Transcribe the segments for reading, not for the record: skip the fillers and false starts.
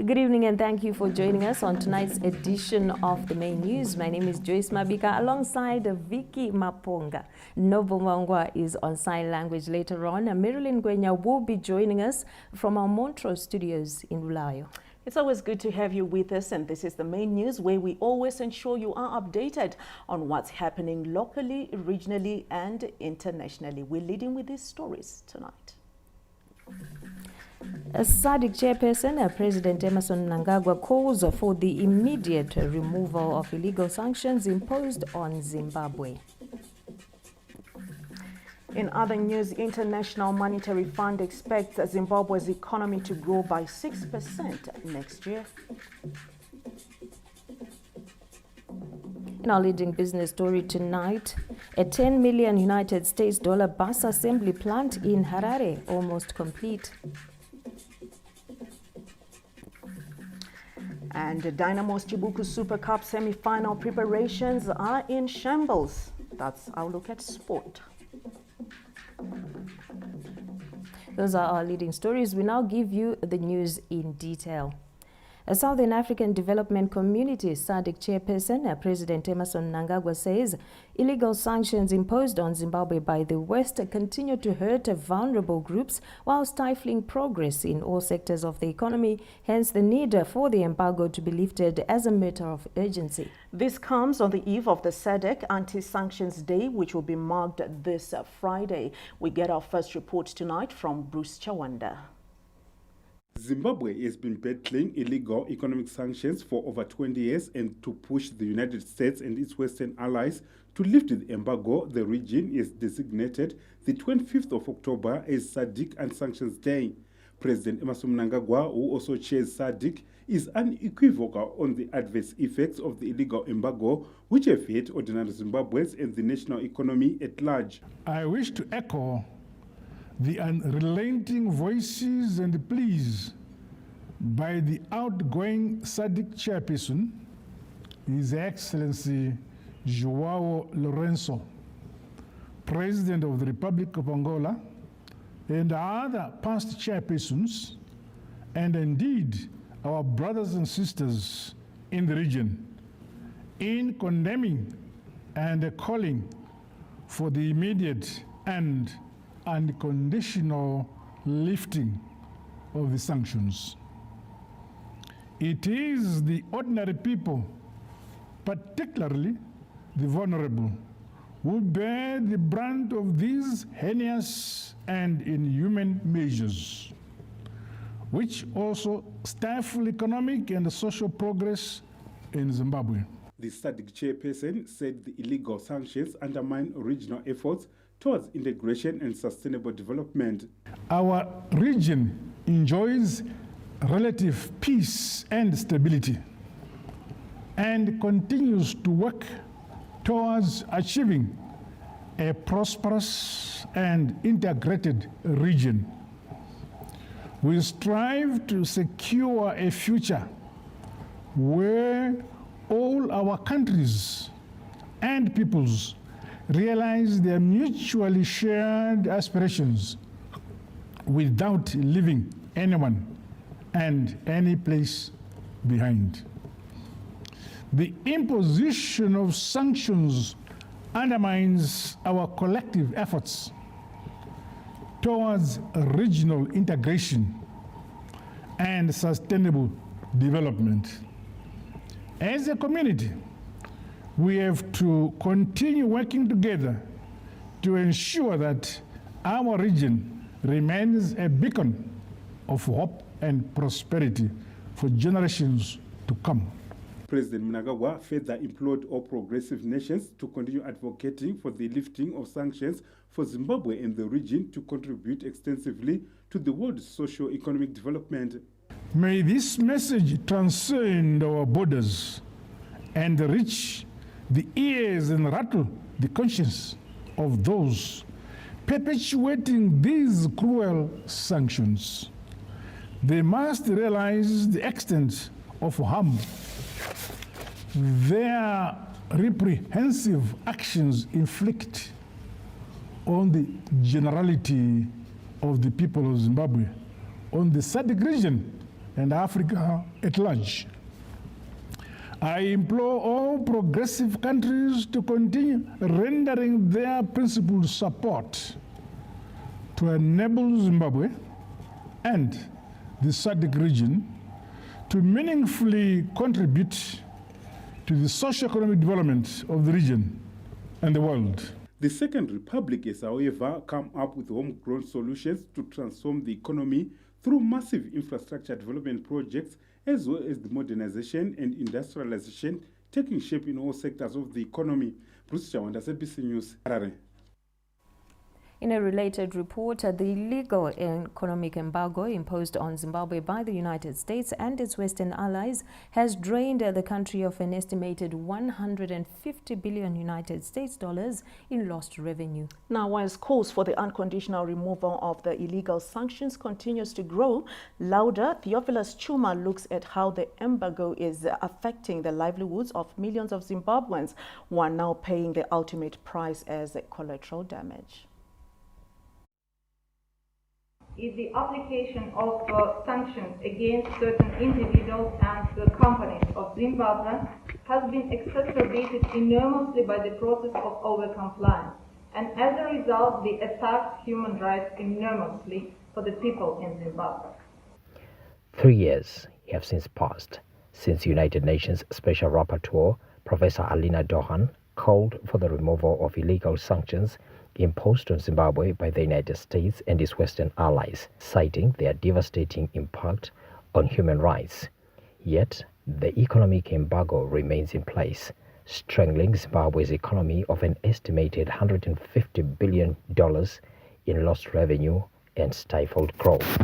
Good evening and thank you for joining us on tonight's edition of the Main News. My name is Joyce Mabika alongside Vicky Maponga. Novo Mwangwa is on sign language later on. Marilyn Gwenya will be joining us from our Montrose studios in Ulayo. It's always good to have you with us, and this is the Main News, where we always ensure you are updated on what's happening locally, regionally and internationally. We're leading with these stories tonight. SADC chairperson, President Emmerson Mnangagwa, calls for the immediate removal of illegal sanctions imposed on Zimbabwe. In other news, International Monetary Fund expects Zimbabwe's economy to grow by 6% next year. In our leading business story tonight, a 10 million United States dollar bus assembly plant in Harare almost complete. And Dynamo's Chibuku Super Cup semi-final preparations are in shambles. That's our look at sport. Those are our leading stories. We now give you the news in detail. A Southern African Development Community SADC chairperson, President Emmerson Mnangagwa, says illegal sanctions imposed on Zimbabwe by the West continue to hurt vulnerable groups while stifling progress in all sectors of the economy, hence the need for the embargo to be lifted as a matter of urgency. This comes on the eve of the SADC Anti-Sanctions Day, which will be marked this Friday. We get our first report tonight from Bruce Chawanda. Zimbabwe has been battling illegal economic sanctions for over 20 years, and to push the United States and its Western allies to lift the embargo, the region is designated the 25th of October as SADC Anti-Sanctions Day. President Emmerson Mnangagwa, who also chairs SADC, is unequivocal on the adverse effects of the illegal embargo, which have hit ordinary Zimbabweans and the national economy at large. I wish to echo the unrelenting voices and pleas by the outgoing SADC chairperson, His Excellency João Lourenço, President of the Republic of Angola, and other past chairpersons, and indeed our brothers and sisters in the region, in condemning and calling for the immediate and unconditional lifting of the sanctions. It is the ordinary people, particularly the vulnerable, who bear the brunt of these heinous and inhuman measures, which also stifle economic and social progress in Zimbabwe. The SADC chairperson said the illegal sanctions undermine regional efforts towards integration and sustainable development. Our region enjoys relative peace and stability and continues to work towards achieving a prosperous and integrated region. We strive to secure a future where all our countries and peoples realize their mutually shared aspirations without leaving anyone and any place behind. The imposition of sanctions undermines our collective efforts towards regional integration and sustainable development. As a community, we have to continue working together to ensure that our region remains a beacon of hope and prosperity for generations to come. President Mnangagwa further implored all progressive nations to continue advocating for the lifting of sanctions for Zimbabwe and the region to contribute extensively to the world's socio-economic development. May this message transcend our borders and reach the ears and rattle the conscience of those perpetuating these cruel sanctions. They must realize the extent of harm their reprehensive actions inflict on the generality of the people of Zimbabwe, on the SADC region, and Africa at large. I implore all progressive countries to continue rendering their principled support to enable Zimbabwe and the SADC region to meaningfully contribute to the socio-economic development of the region and the world. The Second Republic has, however, come up with homegrown solutions to transform the economy through massive infrastructure development projects, as well as the modernization and industrialization taking shape in all sectors of the economy. Bruce Chawanda, SABC News, Harare. In a related report, the illegal economic embargo imposed on Zimbabwe by the United States and its Western allies has drained the country of an estimated 150 billion United States dollars in lost revenue. Now, whilst calls for the unconditional removal of the illegal sanctions continues to grow louder, Theophilus Chuma looks at how the embargo is affecting the livelihoods of millions of Zimbabweans who are now paying the ultimate price as collateral damage. Is the application of sanctions against certain individuals and companies of Zimbabwe has been exacerbated enormously by the process of overcompliance, and as a result, they attack human rights enormously for the people in Zimbabwe. 3 years have since passed since United Nations Special Rapporteur Professor Alina Dohan called for the removal of illegal sanctions imposed on Zimbabwe by the United States and its Western allies, citing their devastating impact on human rights. Yet, the economic embargo remains in place, strangling Zimbabwe's economy of an estimated $150 billion in lost revenue and stifled growth.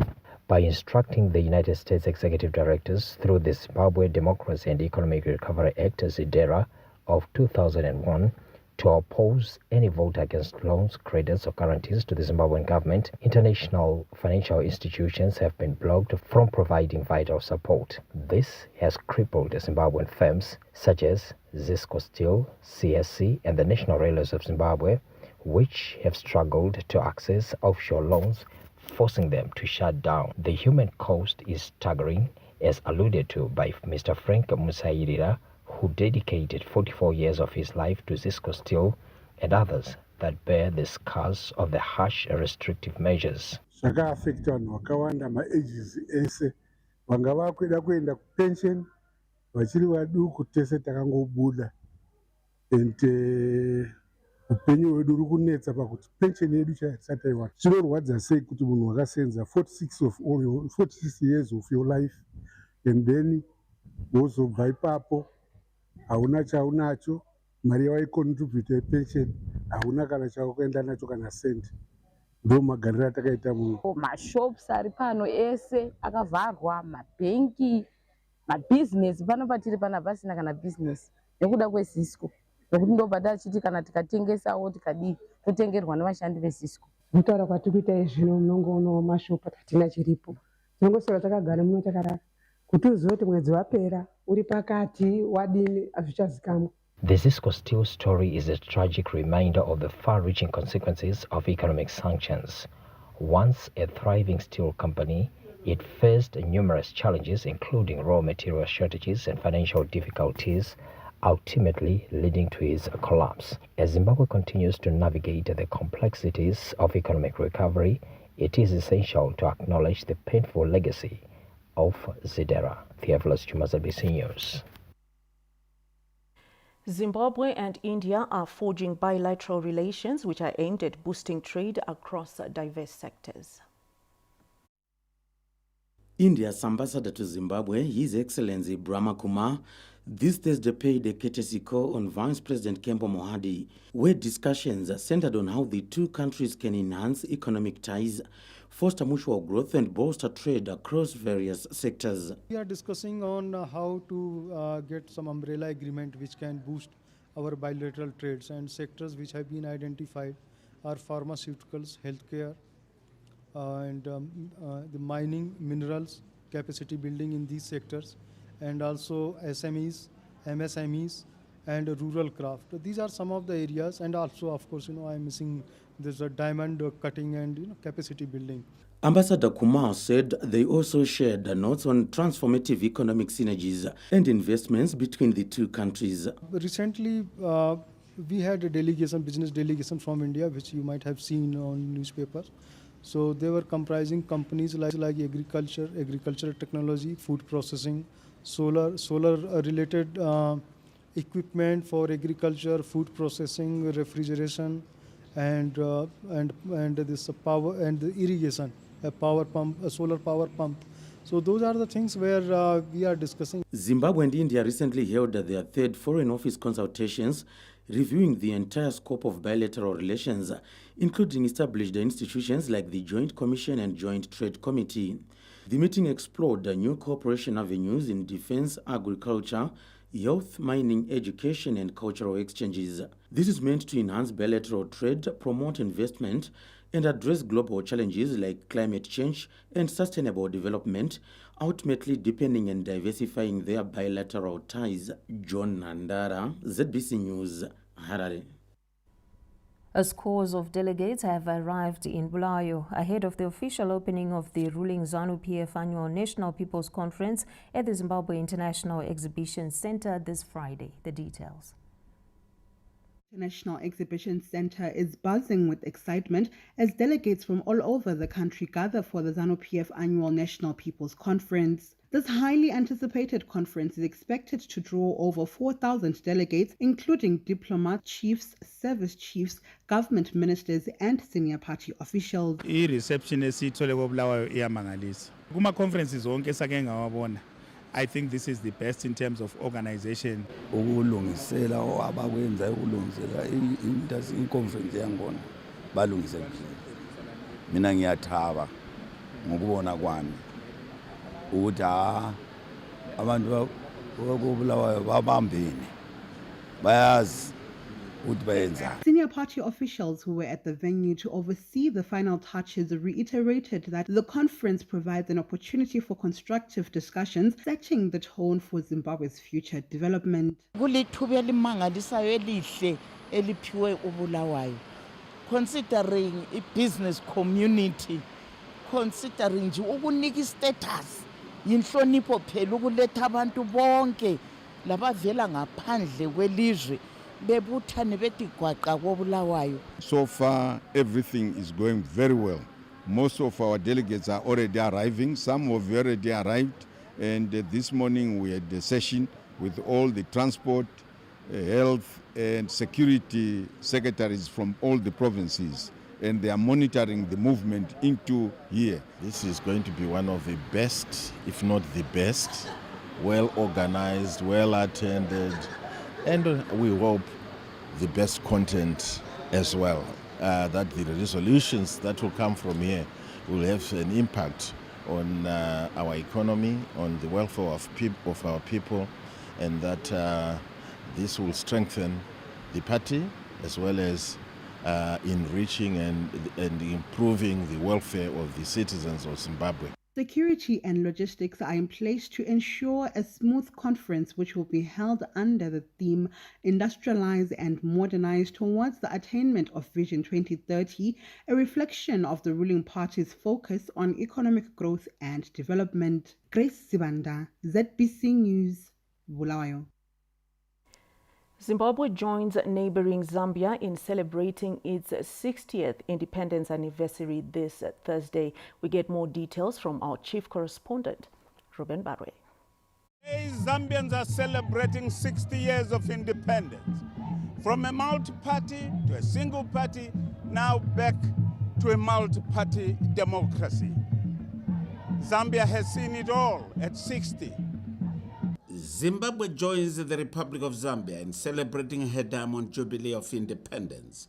By instructing the United States executive directors through the Zimbabwe Democracy and Economic Recovery Act, ZEDERA, of 2001, to oppose any vote against loans, credits, or guarantees to the Zimbabwean government, international financial institutions have been blocked from providing vital support. This has crippled Zimbabwean firms such as Zisco Steel, CSC, and the National Railways of Zimbabwe, which have struggled to access offshore loans, forcing them to shut down. The human cost is staggering, as alluded to by Mr. Frank Musairira, who dedicated 44 years of his life to Zisco Steel, and others that bear the scars of the harsh and restrictive measures. Zvakaafekta vanhu vakawanda maagency ese vanga vakuda kuenda kupension vachiri vaduku tese takangobuda and upenyu hwedu uri kunetsa pakuti pension yedu chaisati aiwana. Zvinorwadza sei kuti munhu wakasenza 46 years of your life and then wozobva ipapo hauna chaunacho, mari yawaicontribute yepension hauna kana chakuenda nacho kana sendi. Ndo magariro atakaita muno. Mashops ari pano ese akavharwa, mabhenki, mabusiness pano patiri pana pasina kana business nekuda kweZisco, nokuti ndobva achiti kana tikatengesawo tikadii totengerwa nevashandi veZisco. Mutaura kwatiri kuita zvino munongoona mashopu hatina chiripo, tinongosora takagara muno takarara kuti uzive kuti mwedzi wapera uri pakati wadini hazvichazikamwa. The Zisco Steel story is a tragic reminder of the far-reaching consequences of economic sanctions. Once a thriving steel company, it faced numerous challenges, including raw material shortages and financial difficulties, ultimately leading to its collapse. As Zimbabwe continues to navigate the complexities of economic recovery, it is essential to acknowledge the painful legacy of ZEDERA. Theophilus Chuma, ZABC News. Zimbabwe and India are forging bilateral relations which are aimed at boosting trade across diverse sectors. India's ambassador to Zimbabwe, His Excellency Brahma Kumar, this Thursday paid a courtesy call on Vice President Kembo Mohadi, where discussions are centered on how the two countries can enhance economic ties, foster mutual growth and bolster trade across various sectors. We are discussing on how to get some umbrella agreement which can boost our bilateral trades, and sectors which have been identified are pharmaceuticals, healthcare, and the mining, minerals, capacity building in these sectors, and also SMEs, MSMEs, and rural craft. These are some of the areas, and also, of course, I'm missing this diamond cutting and capacity building. Ambassador Kumar said they also shared notes on transformative economic synergies and investments between the two countries. Recently, we had a delegation, business delegation from India, which you might have seen on newspapers. So they were comprising companies like agriculture technology, food processing, solar related equipment for agriculture, food processing, refrigeration, and this power and the irrigation, a power pump, a solar power pump. So those are the things where we are discussing. Zimbabwe and India recently held their third Foreign Office consultations, reviewing the entire scope of bilateral relations, including established institutions like the Joint Commission and Joint Trade Committee. The meeting explored new cooperation avenues in defense, agriculture, health, mining, education, and cultural exchanges. This is meant to enhance bilateral trade, promote investment, and address global challenges like climate change and sustainable development, ultimately deepening and diversifying their bilateral ties. John Nandara, ZBC News, Harare. Scores of delegates have arrived in Bulawayo ahead of the official opening of the ruling ZANU-PF annual National People's Conference at the Zimbabwe International Exhibition Center this Friday. The details. International Exhibition Center is buzzing with excitement as delegates from all over the country gather for the ZANU-PF annual National People's Conference. This highly anticipated conference is expected to draw over 4,000 delegates, including diplomats, chiefs, service chiefs, government ministers, and senior party officials. I-reception esiyithole koBulawayo iyamangalisa. Kuma-conferences onke esake ngawabona, I think this is the best in terms of organization. Ukulungisela abakwenza ukulungisela i-conference yangona balungise kuhle. Mina ngiyathaba ngokubona kwami ukuthi abantu koBulawayo babambene bayazi ukuthi bayenza. Senior party officials who were at the venue to oversee the final touches reiterated that the conference provides an opportunity for constructive discussions, setting the tone for Zimbabwe's future development. Kulithuba elimangalisayo elihle eliphiwe uBulawayo, considering i-business community, considering nje ukunika i-status yinhlonipho phela ukuletha abantu bonke labavela ngaphandle kwelizwe bebuthane bethi gwaqa koBulawayo. So far everything is going very well. Most of our delegates are already arriving. Some have already arrived, and this morning we had a session with all the transport, health and security secretaries from all the provinces, and they are monitoring the movement into here. This is going to be one of the best, if not the best, well organized, well attended, and we hope the best content as well, that the resolutions that will come from here will have an impact on our economy, on the welfare of our people, and that this will strengthen the party as well as enriching and improving the welfare of the citizens of Zimbabwe. Security and logistics are in place to ensure a smooth conference, which will be held under the theme Industrialize and Modernize towards the attainment of Vision 2030, a reflection of the ruling party's focus on economic growth and development. Grace Sibanda, ZBC News, Bulawayo. Zimbabwe joins neighboring Zambia in celebrating its 60th independence anniversary this Thursday. We get more details from our chief correspondent, Ruben Barwe. Today, Zambians are celebrating 60 years of independence. From a multi-party to a single party, now back to a multi-party democracy. Zambia has seen it all at 60. Zimbabwe joins the Republic of Zambia in celebrating her Diamond Jubilee of Independence.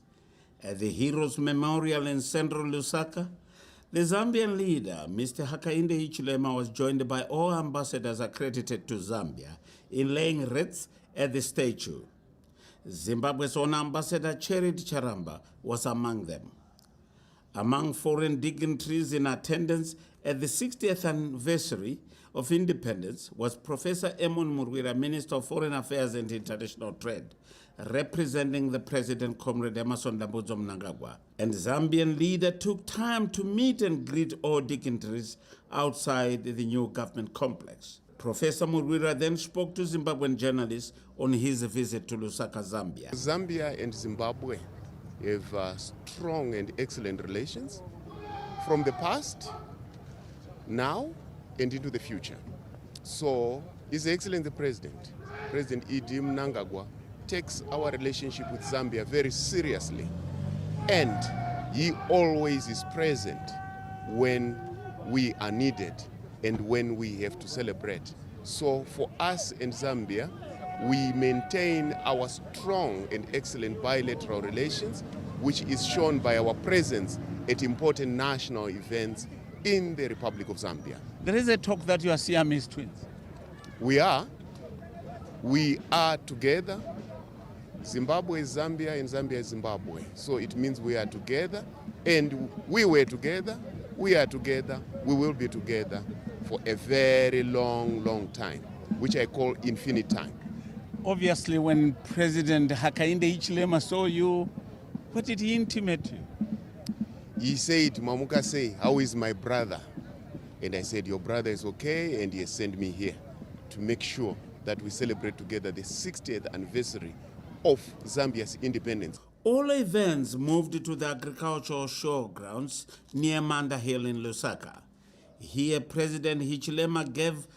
At the Heroes Memorial in central Lusaka, the Zambian leader, Mr. Hakainde Hichilema, was joined by all ambassadors accredited to Zambia in laying wreaths at the statue. Zimbabwe's own ambassador, Cherid Charamba, was among them. Among foreign dignitaries in attendance at the 60th anniversary of independence was Professor Emon Murwira, Minister of Foreign Affairs and International Trade, representing the President, Comrade Emmerson Dambudzo Mnangagwa. And Zambian leader took time to meet and greet all dignitaries outside the new government complex. Professor Murwira then spoke to Zimbabwean journalists on his visit to Lusaka, Zambia. Zambia and Zimbabwe have strong and excellent relations from the past, now, and into the future. So, His Excellency President Edi Mnangagwa, takes our relationship with Zambia very seriously, and he always is present when we are needed and when we have to celebrate. So for us in Zambia, we maintain our strong and excellent bilateral relations, which is shown by our presence at important national events in the Republic of Zambia. There is a talk that you are Siamese twins. We are together. Zimbabwe is Zambia and Zambia is Zimbabwe. So it means we are together, and we were together, we are together, we will be together for a very long time, which I call infinite time. Obviously, when President Hakainde Hichilema saw you, what did he intimate you? He said, Mamuka say, how is my brother? And I said, your brother is okay, and he has sent me here to make sure that we celebrate together the 60th anniversary of Zambia's independence. All events moved to the agricultural showgrounds near Manda Hill in Lusaka. Here, President Hichilema gave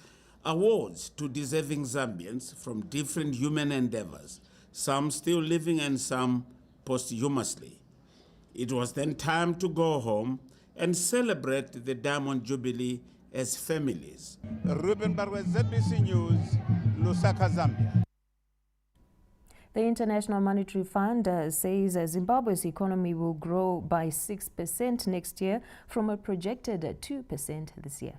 awards to deserving Zambians from different human endeavors, some still living and some posthumously. It was then time to go home and celebrate the Diamond Jubilee as families. Ruben Barwe, ZBC News, Lusaka, Zambia. The International Monetary Fund says Zimbabwe's economy will grow by 6% next year from a projected 2% this year.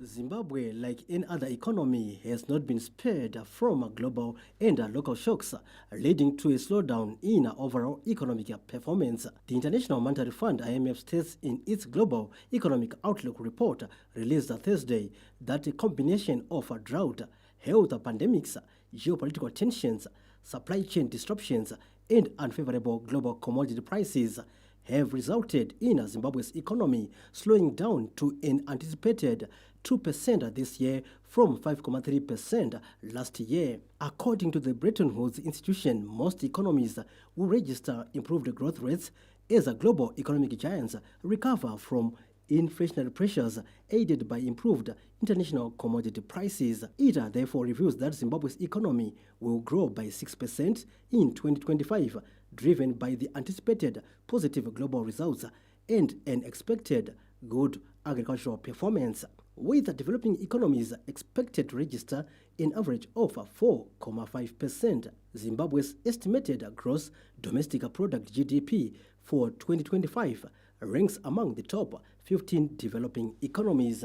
Zimbabwe, like any other economy, has not been spared from global and local shocks, leading to a slowdown in overall economic performance. The International Monetary Fund, IMF, states in its Global Economic Outlook report released Thursday that a combination of drought, health pandemics, geopolitical tensions, supply chain disruptions, and unfavorable global commodity prices have resulted in Zimbabwe's economy slowing down to an anticipated 2% this year from 5.3% last year. According to the Bretton Woods Institution, most economies will register improved growth rates as global economic giants recover from inflationary pressures aided by improved international commodity prices. It therefore reveals that Zimbabwe's economy will grow by 6% in 2025, driven by the anticipated positive global results and an expected good agricultural performance, with developing economies expected to register an average of 4.5%. Zimbabwe's estimated gross domestic product GDP for 2025 ranks among the top 15 developing economies.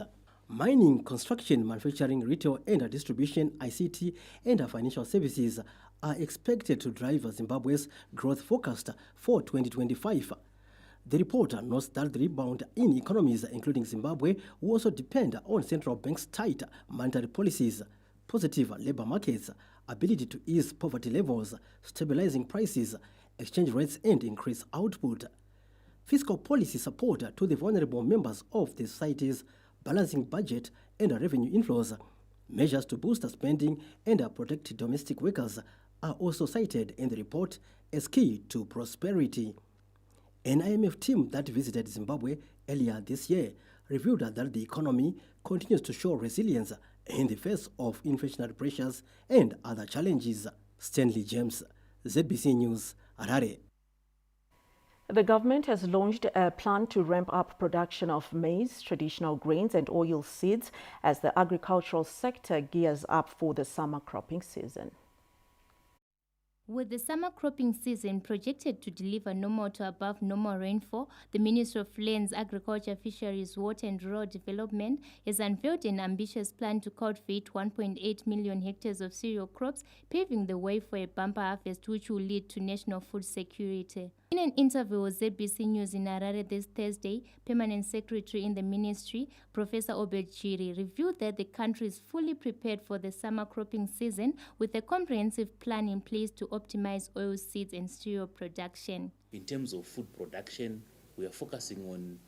Mining, construction, manufacturing, retail and distribution, ICT and financial services are expected to drive Zimbabwe's growth forecast for 2025. The report notes that the rebound in economies, including Zimbabwe, will also depend on central banks' tight monetary policies, positive labor markets, ability to ease poverty levels, stabilizing prices, exchange rates, and increase output. Fiscal policy support to the vulnerable members of the societies, balancing budget and revenue inflows, measures to boost spending and protect domestic workers are also cited in the report as key to prosperity. An IMF team that visited Zimbabwe earlier this year revealed that the economy continues to show resilience in the face of inflationary pressures and other challenges. Stanley James, ZBC News, Harare. The government has launched a plan to ramp up production of maize, traditional grains and oil seeds as the agricultural sector gears up for the summer cropping season. With the summer cropping season projected to deliver normal to above normal rainfall, the Ministry of Lands, Agriculture, Fisheries, Water and Rural Development has unveiled an ambitious plan to cultivate 1.8 million hectares of cereal crops, paving the way for a bumper harvest which will lead to national food security. In an interview with ZBC News in Harare this Thursday, Permanent Secretary in the Ministry, Professor Obed Jiri, revealed that the country is fully prepared for the summer cropping season with a comprehensive plan in place to optimize oilseeds and cereal production. In terms of food production, we are focusing on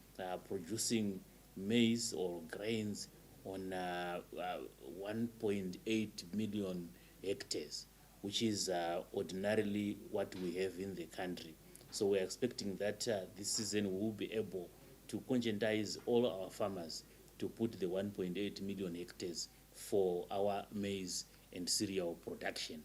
producing maize or grains on 1.8 million hectares, which is ordinarily what we have in the country. So we're expecting that this season we will be able to conscientize all our farmers to put the 1.8 million hectares for our maize and cereal production.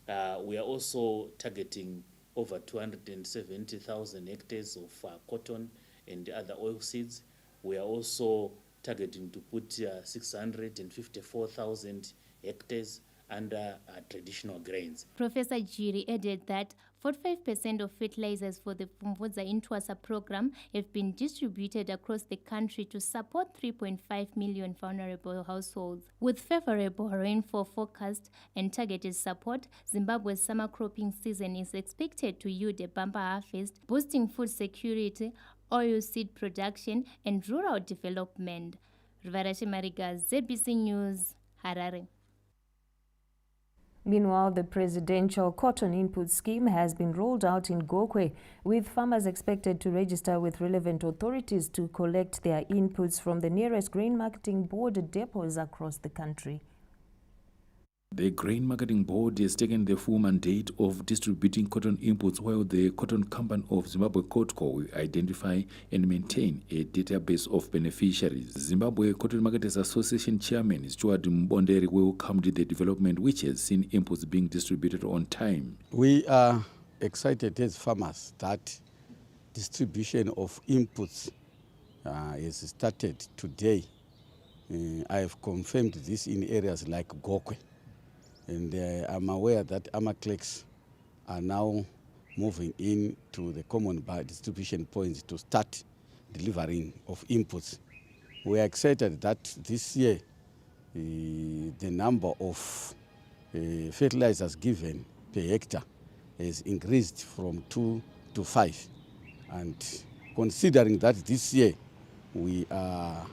We are also targeting over 270,000 hectares of cotton and other oilseeds. We are also targeting to put 654,000 hectares under traditional grains. Professor Jiri added that 45% of fertilizers for the Pumvudza Intwasa program have been distributed across the country to support 3.5 million vulnerable households. With favorable rainfall forecast and targeted support, Zimbabwe's summer cropping season is expected to yield a bumper harvest, boosting food security, oilseed production, and rural development. Rivarashi Mariga, ZBC News, Harare. Meanwhile, the presidential cotton input scheme has been rolled out in Gokwe, with farmers expected to register with relevant authorities to collect their inputs from the nearest grain marketing board depots across the country. The Grain Marketing Board has taken the full mandate of distributing cotton inputs, while the Cotton Company of Zimbabwe COTCO will identify and maintain a database of beneficiaries. Zimbabwe Cotton Marketers Association Chairman Stuart Mbonderi welcomed the development, which has seen inputs being distributed on time. We are excited as farmers that distribution of inputs has started today. I have confirmed this in areas like Gokwe. And I'm aware that AMA clerks are now moving into the common distribution points to start delivering of inputs. We are excited that this year the number of fertilizers given per hectare has increased from 2 to 5. And considering that this year we are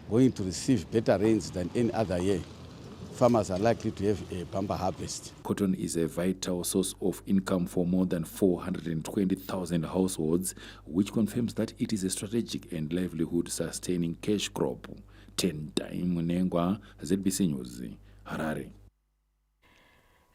going to receive better rains than any other year, farmers are likely to have a bumper harvest. Cotton is a vital source of income for more than 420,000 households, which confirms that it is a strategic and livelihood-sustaining cash crop. Tendai Munengwa, ZBC News, Harare.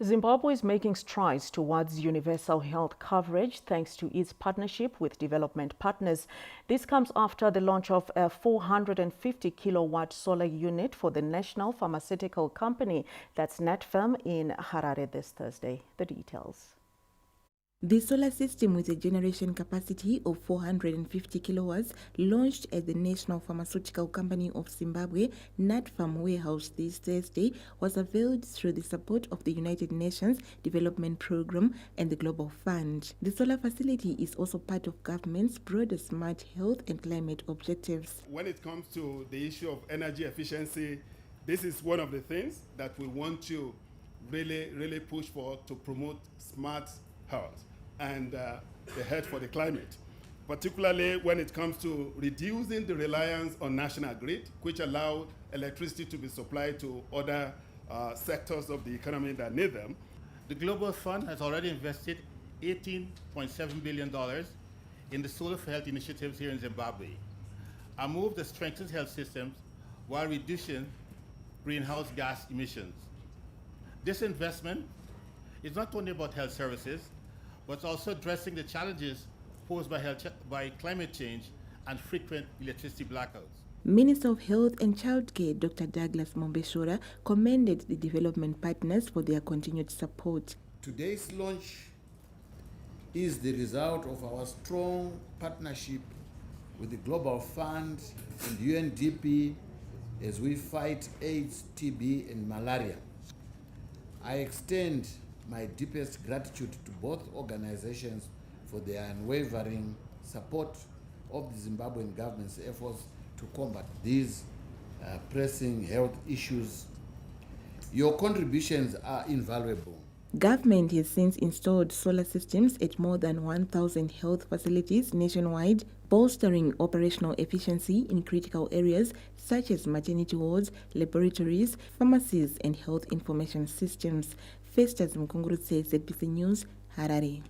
Zimbabwe is making strides towards universal health coverage thanks to its partnership with development partners. This comes after the launch of a 450-kilowatt solar unit for the national pharmaceutical company, that's Netball, in Harare this Thursday. The details. The solar system, with a generation capacity of 450 kilowatts, launched at the National Pharmaceutical Company of Zimbabwe, NatFarm warehouse this Thursday, was unveiled through the support of the United Nations Development Programme and the Global Fund. The solar facility is also part of government's broader smart health and climate objectives. When it comes to the issue of energy efficiency, this is one of the things that we want to really push for, to promote smart health and the health for the climate, particularly when it comes to reducing the reliance on national grid, which allow electricity to be supplied to other sectors of the economy that need them. The Global Fund has already invested $18.7 billion in the solar for health initiatives here in Zimbabwe, a move that strengthens health systems while reducing greenhouse gas emissions. This investment is not only about health services, but also addressing the challenges posed by climate change and frequent electricity blackouts. Minister of Health and Childcare, Dr. Douglas Mombeshora, commended the development partners for their continued support. Today's launch is the result of our strong partnership with the Global Fund and UNDP as we fight AIDS, TB, and malaria. I extend my deepest gratitude to both organizations for their unwavering support of the Zimbabwean government's efforts to combat these pressing health issues. Your contributions are invaluable Government has since installed solar systems at more than 1,000 health facilities nationwide, bolstering operational efficiency in critical areas such as maternity wards, laboratories, pharmacies, and health information systems. Festus Mkungurutse, ZBC News, Harare.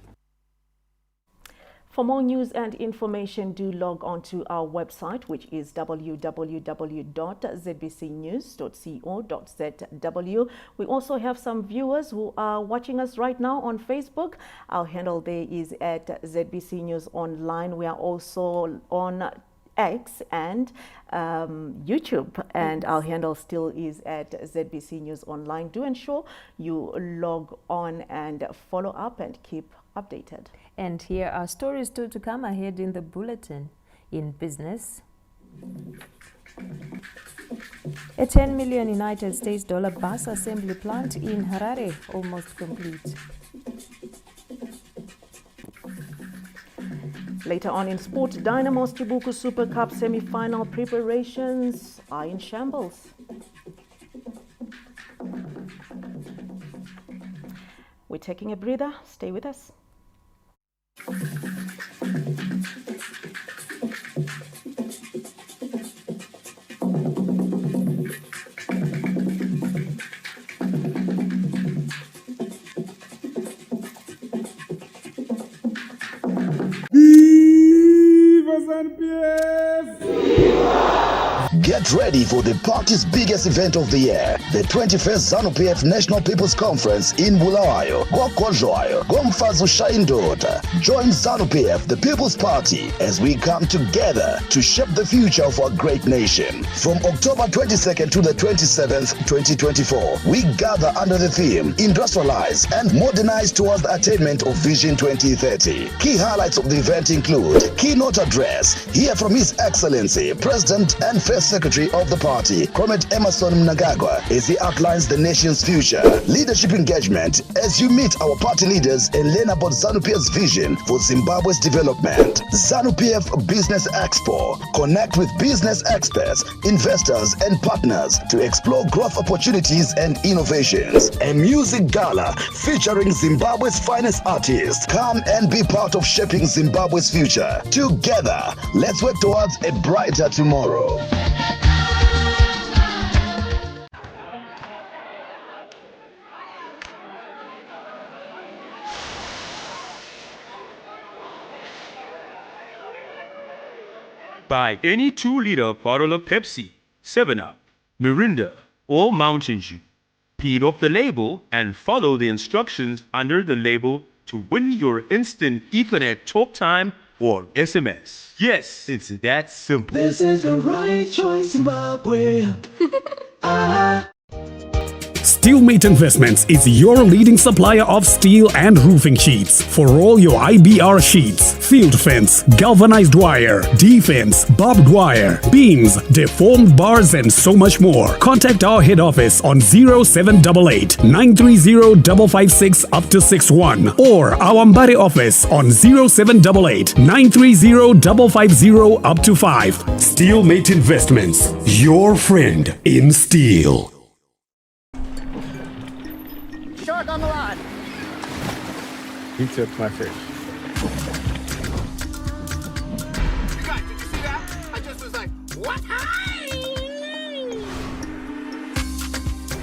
For more news and information, do log on to our website, which is www.zbcnews.co.zw. We also have some viewers who are watching us right now on Facebook. Our handle there is at ZBC News Online. We are also on X and YouTube, and our handle still is at ZBC News Online. Do ensure you log on and follow up and keep updated. And here are stories still to come ahead in the bulletin. In business, a 10 million United States dollar bus assembly plant in Harare almost complete. Later on in sport, Dynamo's Chibuku Super Cup semi-final preparations are in shambles. We're taking a breather. Stay with us. Get ready for the party's biggest event of the year, the 21st ZANU-PF National People's Conference in Bulawayo. Join ZANU-PF, the People's Party, as we come together to shape the future of our great nation. From October 22nd to the 27th, 2024, we gather under the theme, Industrialize and Modernize towards the attainment of Vision 2030. Key highlights of the event include keynote address, hear from His Excellency, President and First Secretary of the party, Comrade Emerson Mnangagwa, as he outlines the nation's future. Leadership engagement, as you meet our party leaders and learn about ZANU-PF's vision for Zimbabwe's development. ZANU-PF Business Expo. Connect with business experts, investors, and partners to explore growth opportunities and innovations. A music gala featuring Zimbabwe's finest artists. Come and be part of shaping Zimbabwe's future. Together, let's work towards a brighter tomorrow. Buy any 2-liter bottle of Pepsi, 7-Up, Mirinda, or Mountain Dew. Peel off the label and follow the instructions under the label to win your instant Ethernet talk time or SMS. Yes, it's that simple. This is the right choice, Zimbabwe. Steelmate Investments is your leading supplier of steel and roofing sheets for all your IBR sheets, field fence, galvanized wire, defense, barbed wire, beams, deformed bars, and so much more. Contact our head office on 0788 930 556 up to 61 or our Mbari office on 0788 930 550 up to 5. Steelmate Investments, your friend in steel. Shark on the line. He took my fish. Did you see that? I just was like, what?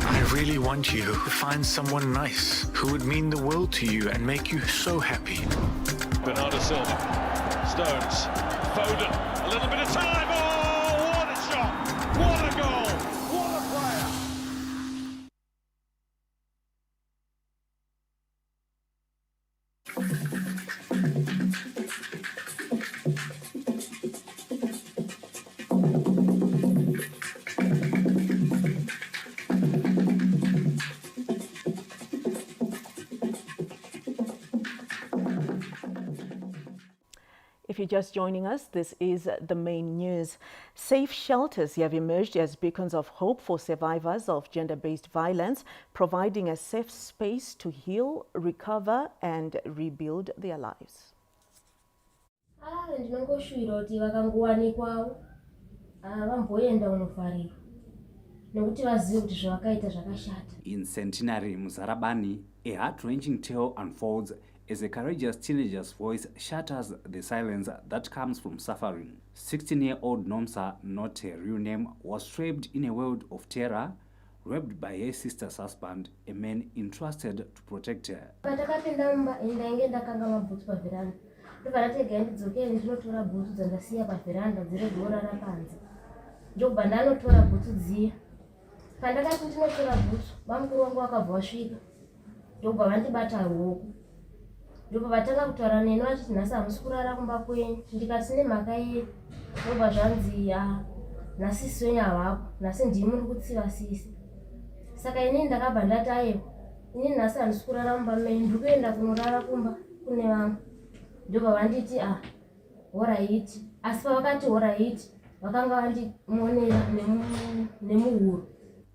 I really want you to find someone nice who would mean the world to you and make you so happy. Bernardo Silva, Stones, Foden, a little bit of time. Oh, what a shot! What a goal! What a player! If you're just joining us, this is the main news. Safe shelters have emerged as beacons of hope for survivors of gender-based violence, providing a safe space to heal, recover, and rebuild their lives. Ndinongoshuvira kuti vakangowanikwawo vamboenda unovharirwa nekuti vazive kuti zvavakaita zvakashata. In Centenary Muzarabani, A heart-wrenching tale unfolds as a courageous teenager's voice shatters the silence that comes from suffering. 16-year-old Nomsa, not her real name, was trapped in a world of terror, raped by her sister's husband, a man entrusted to protect her. Ndipo vatanga kutaura neni vachiti nhasi hamusi kurara kumba kwenyu. Ndikati ne mhaka yedu. Ndobva zvanzi nhasi sisi wenyu havako, nhasi ndimi muri kutsiva sisi. Saka inini ndakabva ndati aiwa, inini nhasi handisi kurara mumba menyu, ndiri kuenda kunorara kumba kune vamwe. Ndobva vanditi alright. Asi pavakati alright, vakanga vandimonera nemuhuro.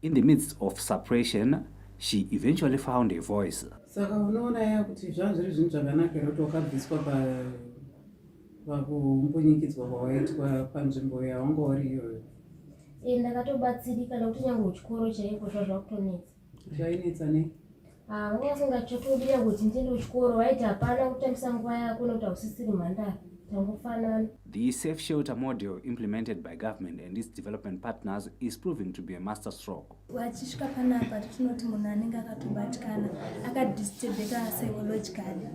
In the midst of suppression, she eventually found a voice. Saka unoona ya kuti zvangu zviri zvinhu zvakanakira kuti wakabviswa pakumbunyikidzwa kwawaitwa panzvimbo yawanga uri iyoyo. Ndakatobatsirika nekuti nyange kuchikoro chaiko zvakutonetsa. Zvainetsa nei? Wasingachotobira kuti ndiende kuchikoro waiti hapana kutambisa nguva yako nekuti hausisiri mhandara. The safe shelter model implemented by government and its development partners is proving to be a masterstroke. Vachisvika panapa tinoti munhu anenge akatobatikana akadisturbeka psychologically,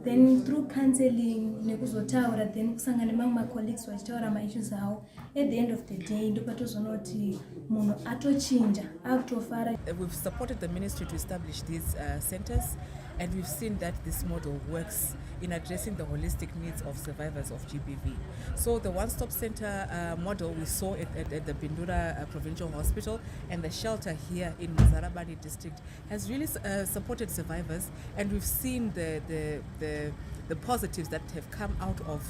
then through counseling nekuzotaura, then kusangana nemamwe macolleagues vachitaura maissues awo, at the end of the day ndopatozoona kuti munhu atochinja akutofara. We've supported the ministry to establish these centers, and we've seen that this model works in addressing the holistic needs of survivors of GBV. So the one-stop center model we saw at the Bindura Provincial Hospital and the shelter here in Mozambique district has really supported survivors, and we've seen the positives that have come out of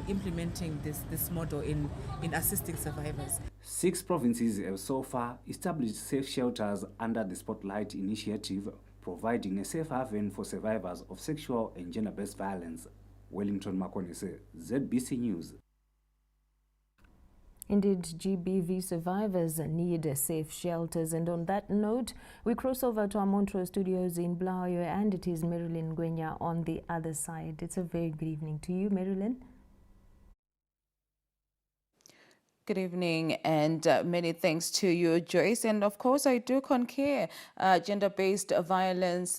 implementing this model in assisting survivors. 6 provinces have so far established safe shelters under the Spotlight Initiative, providing a safe haven for survivors of sexual and gender-based violence. Wellington Makonese, ZBC News. Indeed, GBV survivors need safe shelters. And on that note, we cross over to our Montreux studios in Blayo, and it is Marilyn Gwenya on the other side. It's a very good evening to you, Marilyn. Good evening, and many thanks to you, Joyce. And of course, I do concur. Gender-based violence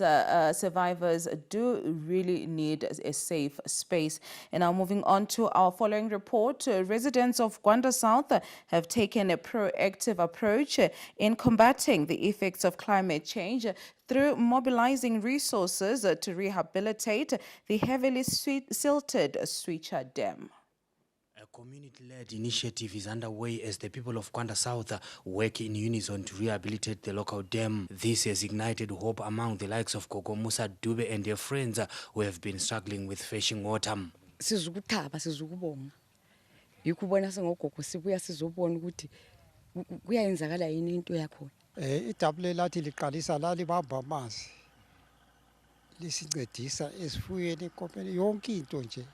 survivors do really need a safe space. And now moving on to our following report, residents of Gwanda South have taken a proactive approach in combating the effects of climate change through mobilizing resources to rehabilitate the heavily silted Switcher Dam. A community-led initiative is underway as the people of Gwanda South work in unison to rehabilitate the local dam. This has ignited hope among the likes of Gogo Musa Dube and their friends who have been struggling with fetching water. Yikubona sengogogo sibuya sizobona ukuthi kuyayenzakala yini into yakho. Idabule lathi liqalisa lalibamba amanzi lisincedisa esifuyeni kopeni yonke into nje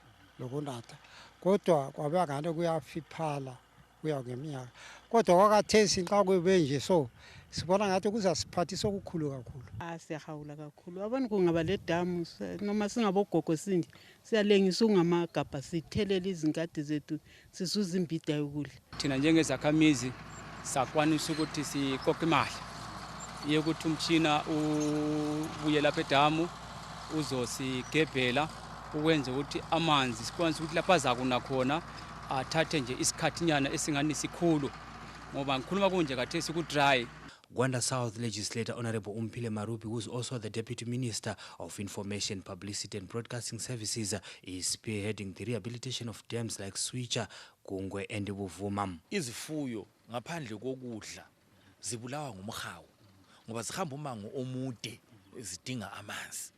lokunatha. Kodwa kwabe ngane kuyafiphala kuya ngeminyaka. Kodwa kwakathesi xa kube nje so sibona ngathi kuzasiphathisa okukhulu kakhulu. Siyahawula kakhulu. Abani kungaba le damu noma singabogogo sindi siyalengisa ungamagabha sithelele izingadi zethu sisuza imbida yokudla. Thina njengezakhamizi sakwanisa ukuthi siqoqe imali yokuthi umtshina ubuye lapha edamu uzosigebhela ukwenza ukuthi amanzi sikwanise ukuthi lapha azakuna khona athathe nje isikhathinyana esingani sikhulu ngoba ngikhuluma kunje kathesi ku dry. Gwanda South Legislator Honorable Umphile Marubi, who is also the Deputy Minister of Information, Publicity and Broadcasting Services, is spearheading the rehabilitation of dams like Switcher, Gungwe and Buvuma. Izifuyo ngaphandle kokudla zibulawa ngumhawu ngoba zihamba umango omude zidinga amanzi.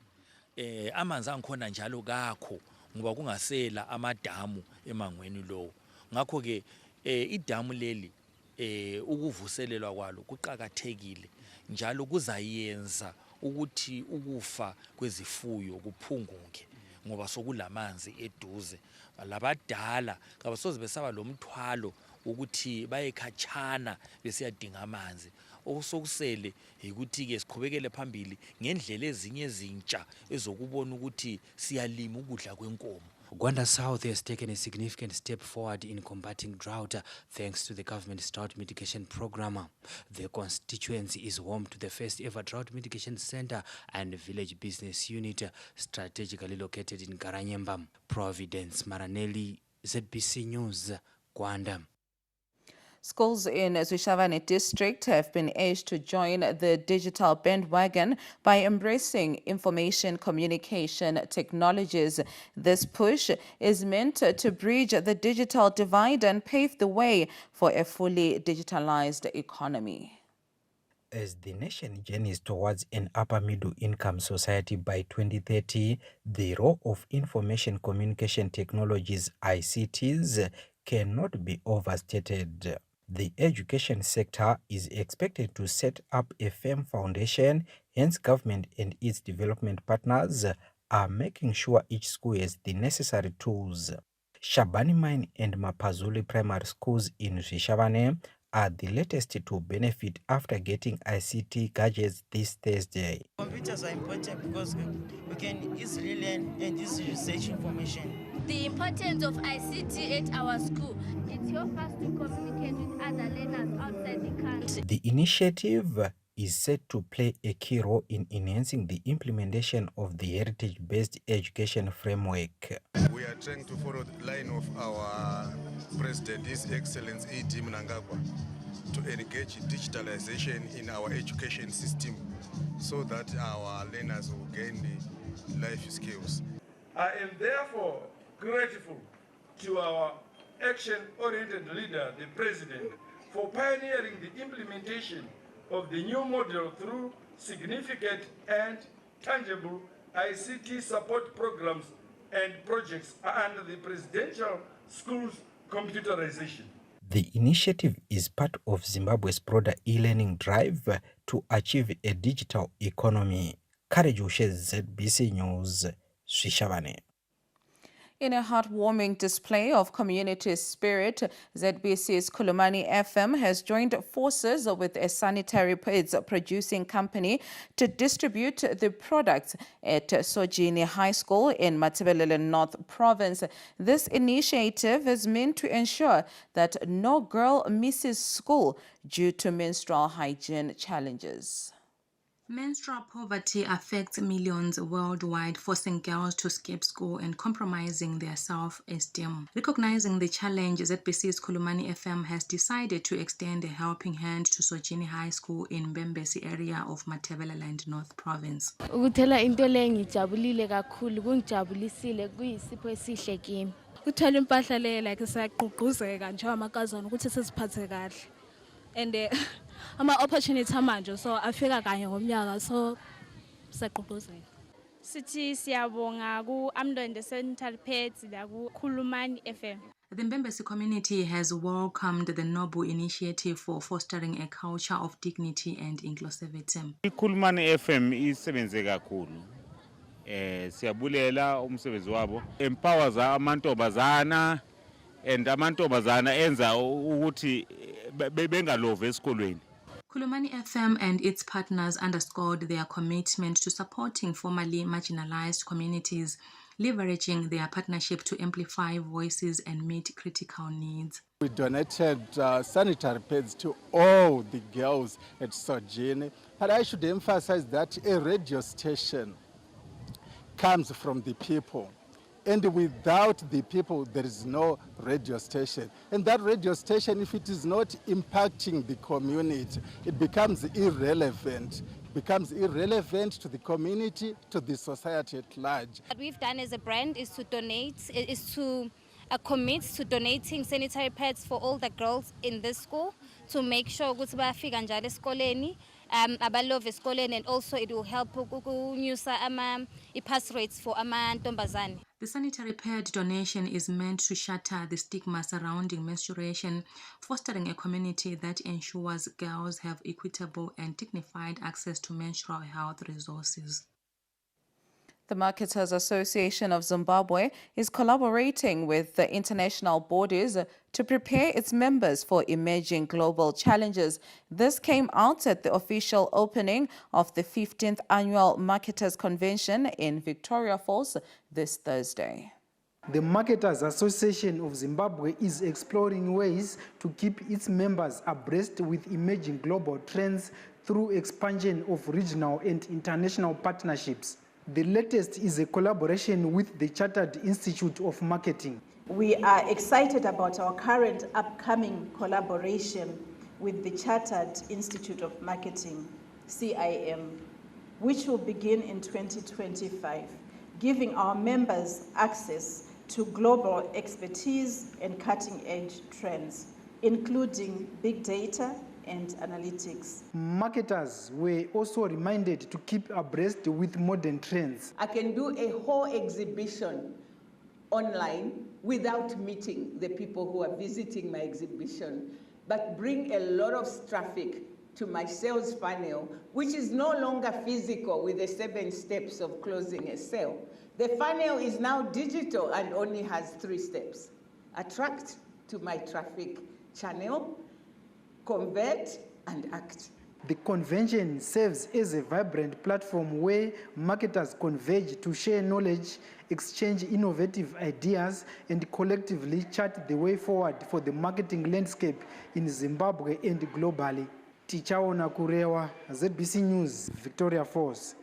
Amanzi angikhona njalo kakho ngoba kungasela amadamu emangweni lowo. Ngakho ke idamu leli ukuvuselelwa kwalo kuqhakathekile njalo kuzayenza ukuthi ukufa kwezifuyo kuphunguke ngoba sokulamanzi eduze. Labadala kabasoze besaba lo mthwalo ukuthi bayekhatshana besiyadinga amanzi. osokusele ukuthi-ke siqhubekele phambili ngendlela ezinye ezintsha ezokubona ukuthi siyalima ukudla kwenkomo. Gwanda South has taken a significant step forward in combating drought thanks to the government's drought mitigation program. The constituency is home to the first ever drought mitigation center and village business unit strategically located in Garanyemba. Providence Maranelli, ZBC News, Gwanda. Schools in Zwishavane district have been urged to join the digital bandwagon by embracing information communication technologies. This push is meant to bridge the digital divide and pave the way for a fully digitalized economy. As the nation journeys towards an upper middle income society by 2030, the role of information communication technologies ICTs cannot be overstated. The education sector is expected to set up a firm foundation, hence government and its development partners are making sure each school has the necessary tools. Shabani Mine and Mapazuli primary schools in Zwishavane are the latest to benefit after getting ICT gadgets this Thursday. Computers are important because we can easily learn and easily research information. The importance of ICT at our school, it helps us to communicate with other learners outside the country. The initiative is set to play a key role in enhancing the implementation of the heritage-based education framework. We are trying to follow the line of our President, His Excellency E.D. Mnangagwa, to engage digitalization in our education system so that our learners will gain the life skills. I am therefore grateful to our action-oriented leader, the President, for pioneering the implementation of the new model through significant and tangible ICT support programs and projects under the Presidential Schools Computerization. The initiative is part of Zimbabwe's broader e-learning drive to achieve a digital economy. Courage Ushes, ZBC News, Zwishavane. In a heartwarming display of community spirit, ZBC's Khulumani FM has joined forces with a sanitary pads producing company to distribute the products at Sojini High School in Matabeleland North Province. This initiative is meant to ensure that no girl misses school due to menstrual hygiene challenges. Menstrual poverty affects millions worldwide, forcing girls to skip school and compromising their self-esteem. Recognizing the challenge, ZBC's Khulumani FM has decided to extend a helping hand to Sojini High School in Mbembesi area of Matabeleland North Province. Ukuthela into le ngijabulile kakhulu, kungijabulisile, kuyisipho esihle kimi. Ukuthola impahla le like sayaqhuquzeka nje amakazana ukuthi sesiphathe kahle. And ama-opportunity manje so afika kanye ngomnyaka so siyaqhuquzela. Sithi siyabonga ku-Amdo and the Sanitary Pads la ku-Khulumani FM. The Mbembesi community has welcomed the noble initiative for fostering a culture of dignity and inclusivity. iKhulumani FM isebenze kakhulu. Siyabulela umsebenzi wabo. Empowers amantombazana and amantombazana enza ukuthi bengalove esikolweni. Khulumani FM and its partners underscored their commitment to supporting formerly marginalized communities, leveraging their partnership to amplify voices and meet critical needs. We donated sanitary pads to all the girls at Sojini, but I should emphasize that a radio station comes from the people. And without the people, there is no radio station. And that radio station, if it is not impacting the community, it becomes irrelevant. Becomes irrelevant to the community, to the society at large. What we've done as a brand is to donate, is to commit to donating sanitary pads for all the girls in this school to make sure ukuthi bayafika njalo esikoleni. Abalove esikoleni, and also it will help ukunyusa i-pass rates for amantombazane. The sanitary pad donation is meant to shatter the stigma surrounding menstruation, fostering a community that ensures girls have equitable and dignified access to menstrual health resources. The Marketers Association of Zimbabwe is collaborating with the international bodies to prepare its members for emerging global challenges. This came out at the official opening of the 15th Annual Marketers Convention in Victoria Falls this Thursday. The Marketers Association of Zimbabwe is exploring ways to keep its members abreast with emerging global trends through expansion of regional and international partnerships. The latest is a collaboration with the Chartered Institute of Marketing. We are excited about our current upcoming collaboration with the Chartered Institute of Marketing, CIM, which will begin in 2025, giving our members access to global expertise and cutting-edge trends, including big data and analytics. Marketers were also reminded to keep abreast with modern trends. I can do a whole exhibition online without meeting the people who are visiting my exhibition, but bring a lot of traffic to my sales funnel, which is no longer physical with the 7 steps of closing a sale. The funnel is now digital and only has 3 steps. Attract to my traffic channel, convert, and act. The convention serves as a vibrant platform where marketers converge to share knowledge, exchange innovative ideas, and collectively chart the way forward for the marketing landscape in Zimbabwe and globally. Tichaona Kurewa, ZBC News, Victoria Falls.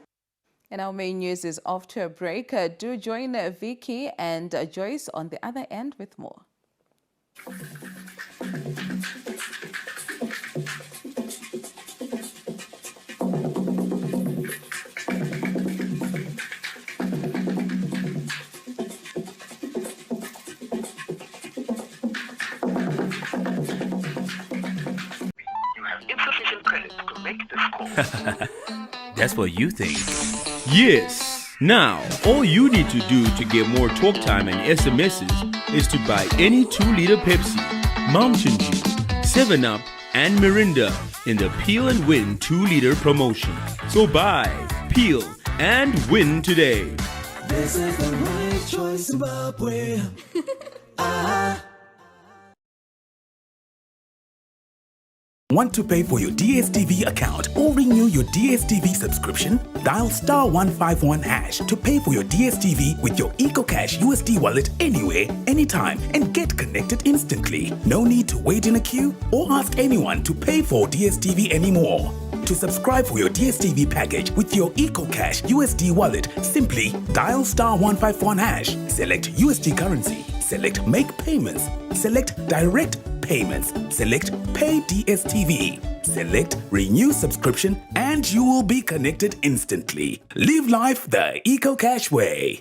And our main news is off to a break. Do join Vicky and Joyce on the other end with more. That's what you think. Yes. Now, all you need to do to get more talk time and SMSs is to buy any 2-liter Pepsi, Mountain Dew, 7-Up, and Mirinda in the Peel and Win 2-liter promotion. So buy, peel, and win today. This is the right choice, Zimbabwe. Want to pay for your DSTV account or renew your DSTV subscription? Dial *151# to pay for your DSTV with your EcoCash USD wallet anywhere, anytime, and get connected instantly. No need to wait in a queue or ask anyone to pay for DSTV anymore. To subscribe for your DSTV package with your EcoCash USD wallet, simply dial *151#, select USD currency, select Make Payments, select Direct Payments, select Pay DSTV, select Renew Subscription, and you will be connected instantly. Live life the EcoCash way.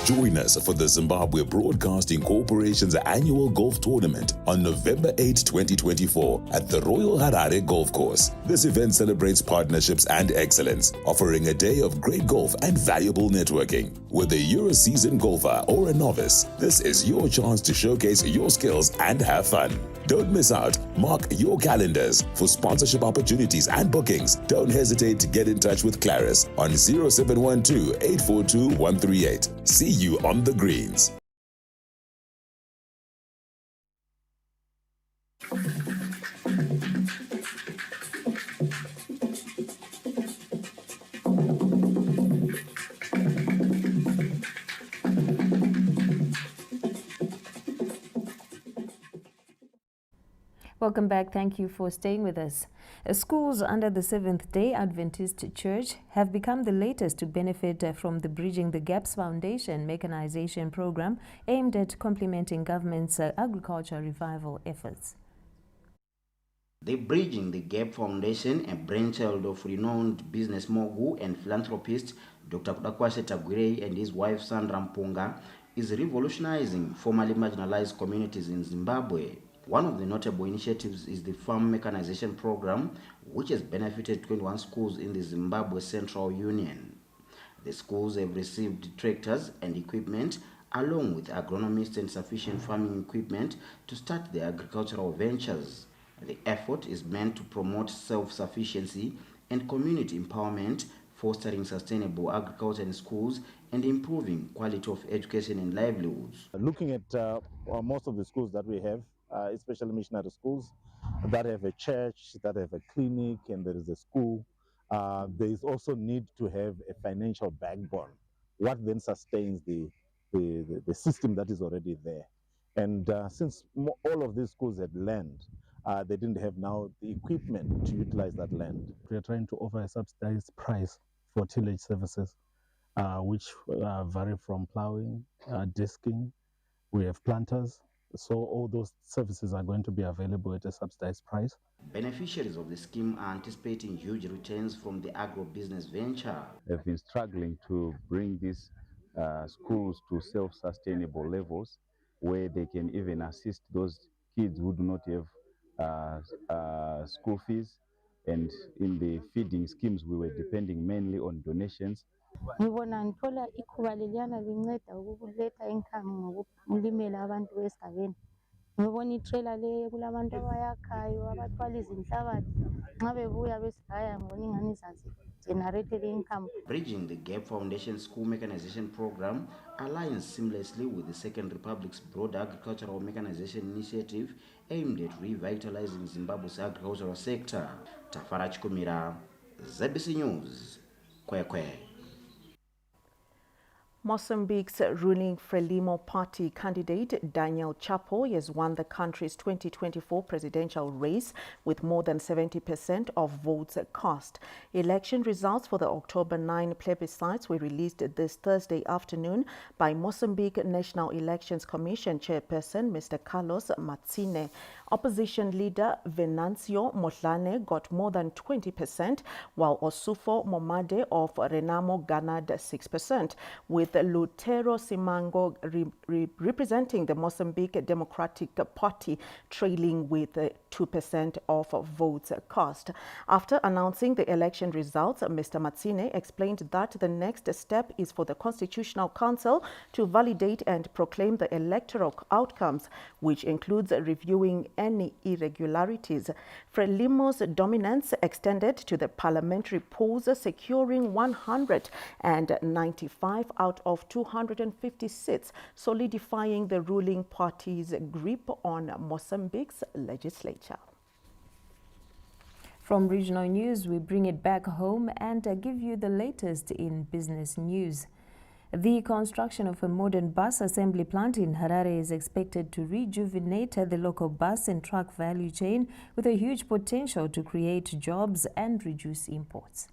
Join us for the Zimbabwe Broadcasting Corporation's annual golf tournament on November 8, 2024 at the Royal Harare Golf Course. This event celebrates partnerships and excellence, offering a day of great golf and valuable networking. Whether you're a seasoned golfer or a novice, this is your chance to showcase your skills and have fun. Don't miss out. Mark your calendars. For sponsorship opportunities and bookings, don't hesitate to get in touch with Claris on 0712-842-138. See you on the greens. Welcome back. Thank you for staying with us. Schools under the Seventh-day Adventist Church have become the latest to benefit from the Bridging the Gaps Foundation mechanization program aimed at complementing government's agriculture revival efforts. The Bridging the Gap Foundation, a brainchild of renowned business mogul and philanthropist Dr. Kudakwase Tagwire and his wife Sandra Mpunga, is revolutionizing formerly marginalized communities in Zimbabwe. One of the notable initiatives is the Farm Mechanization Program, which has benefited 21 schools in the Zimbabwe Central Union. The schools have received tractors and equipment, along with agronomists and sufficient farming equipment to start their agricultural ventures. The effort is meant to promote self-sufficiency and community empowerment fostering sustainable agriculture in schools, and improving quality of education and livelihoods. Looking at most of the schools that we have, especially missionary schools, that have a church, that have a clinic, and there is a school, there is also need to have a financial backbone. What then sustains the system that is already there? And since all of these schools had land, they didn't have now the equipment to utilize that land. We are trying to offer a subsidized price for tillage services, which vary from plowing, disking. We have planters. So all those services are going to be available at a subsidized price. Beneficiaries of the scheme are anticipating huge returns from the agro-business venture. Have been struggling to bring these schools to self-sustainable levels where they can even assist those kids who do not have school fees. And in the feeding schemes, we were depending mainly on donations. Ngibona ngithola ikhuba leliyana linceda ukuletha income ngokulimela abantu besigabeni. Ngibona itrailer le kulabantu abayakhayo abathwala izinhlabathi nxa bebuya besigaya ngibona ingane izazi generated income. Bridging the Gap Foundation School Mechanization Program aligns seamlessly with the Second Republic's broader agricultural mechanization initiative aimed at revitalizing Zimbabwe's agricultural sector. Tafara Chikumira, ZBC News, Kwekwe. Mozambique's ruling Frelimo party candidate Daniel Chapo has won the country's 2024 presidential race with more than 70% of votes cast. Election results for the October 9 plebiscites were released this Thursday afternoon by Mozambique National Elections Commission chairperson Mr. Carlos Matsine. Opposition leader Venancio Motlane got more than 20%, while Osufo Momade of Renamo garnered 6%, with Lutero Simango representing the Mozambique Democratic Party trailing with 2% of votes cast. After announcing the election results, Mr. Matsine explained that the next step is for the Constitutional Council to validate and proclaim the electoral outcomes, which includes reviewing any irregularities. Frelimo's dominance extended to the parliamentary polls, securing 195 out of 250 seats, solidifying the ruling party's grip on Mozambique's legislature. From regional news, we bring it back home and give you the latest in business news. The construction of a modern bus assembly plant in Harare is expected to rejuvenate the local bus and truck value chain with a huge potential to create jobs and reduce imports.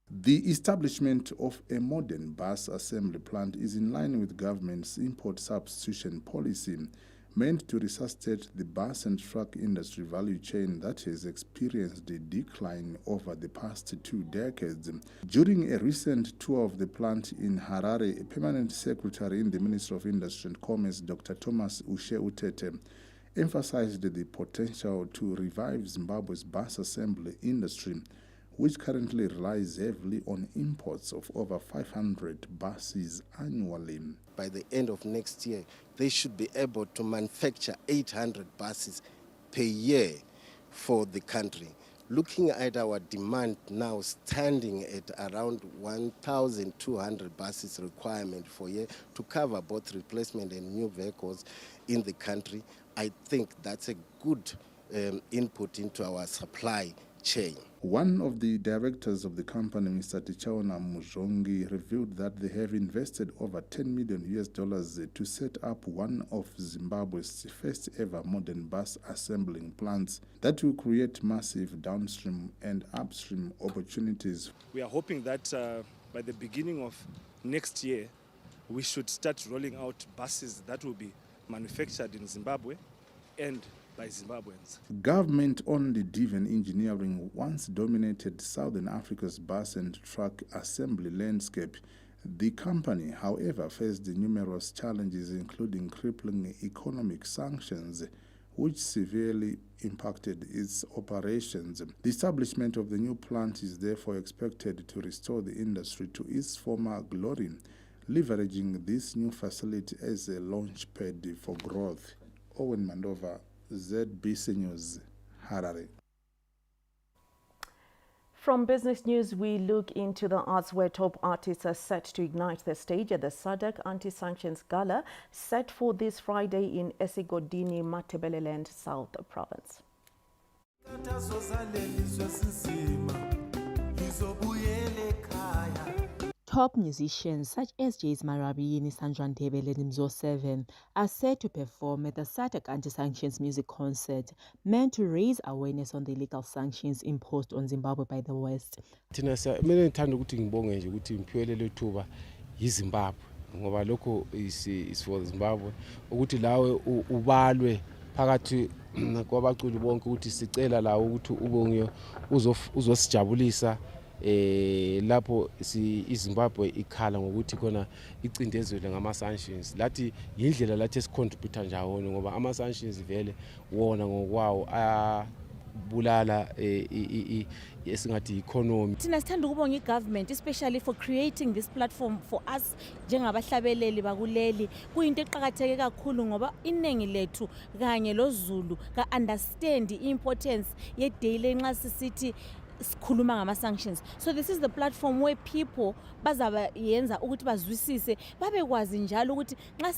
The establishment of a modern bus assembly plant is in line with government's import substitution policy, meant to resuscitate the bus and truck industry value chain that has experienced a decline over the past 2 decades. During a recent tour of the plant in Harare, a permanent secretary in the Ministry of Industry and Commerce, Dr. Thomas Ushe Utete, emphasized the potential to revive Zimbabwe's bus assembly industry, which currently relies heavily on imports of over 500 buses annually. By the end of next year, they should be able to manufacture 800 buses per year for the country. Looking at our demand now standing at around 1,200 buses requirement for year to cover both replacement and new vehicles in the country, I think that's a good input into our supply chain. One of the directors of the company, Mr. Tichaona Muzongi, revealed that they have invested over $10 million to set up one of Zimbabwe's first ever modern bus assembling plants that will create massive downstream and upstream opportunities. We are hoping that by the beginning of next year, we should start rolling out buses that will be manufactured in Zimbabwe and by Zimbabweans. Government-owned Diven Engineering once dominated Southern Africa's bus and truck assembly landscape. The company, however, faced numerous challenges, including crippling economic sanctions, which severely impacted its operations. The establishment of the new plant is therefore expected to restore the industry to its former glory, leveraging this new facility as a launchpad for growth. Owen Mandova, ZBC News, Harare. From business news, we look into the arts where top artists are set to ignite the stage at the SADC Anti-sanctions Gala, set for this Friday in Esigodini, Matebeleland, South Province. Top musicians such as Jace Marabini, Sanjan Debele, and Mzo 7 are set to perform at the SADC Anti-Sanctions Music Concert, meant to raise awareness on the illegal sanctions imposed on Zimbabwe by the West. Mina ngithanda ukuthi ngibonge nje ukuthi ngiphiwe le thuba yiZimbabwe ngoba lokho is for Zimbabwe ukuthi lawe ubalwe phakathi kwabaculi bonke ukuthi sicela lawo ukuthi ubonge uzosijabulisa lapho iZimbabwe ikhala ngokuthi khona icindezelo ngama-sanctions lathi yindlela lathi esicontribute njawona ngoba ama-sanctions vele wona ngokwawo ayabulala esingathi economy. Thina sithanda ukubonga igovernment especially for creating this platform for us njengabahlabeleli bakuleli. Kuyinto eqhakatheke kakhulu ngoba inengi lethu kanye loZulu ka understand importance ye daily nxa sisithi sikhuluma ngama-sanctions. So this is the platform where people bazaba yenza ukuthi bazwisise babekwazi njalo ukuthi nxa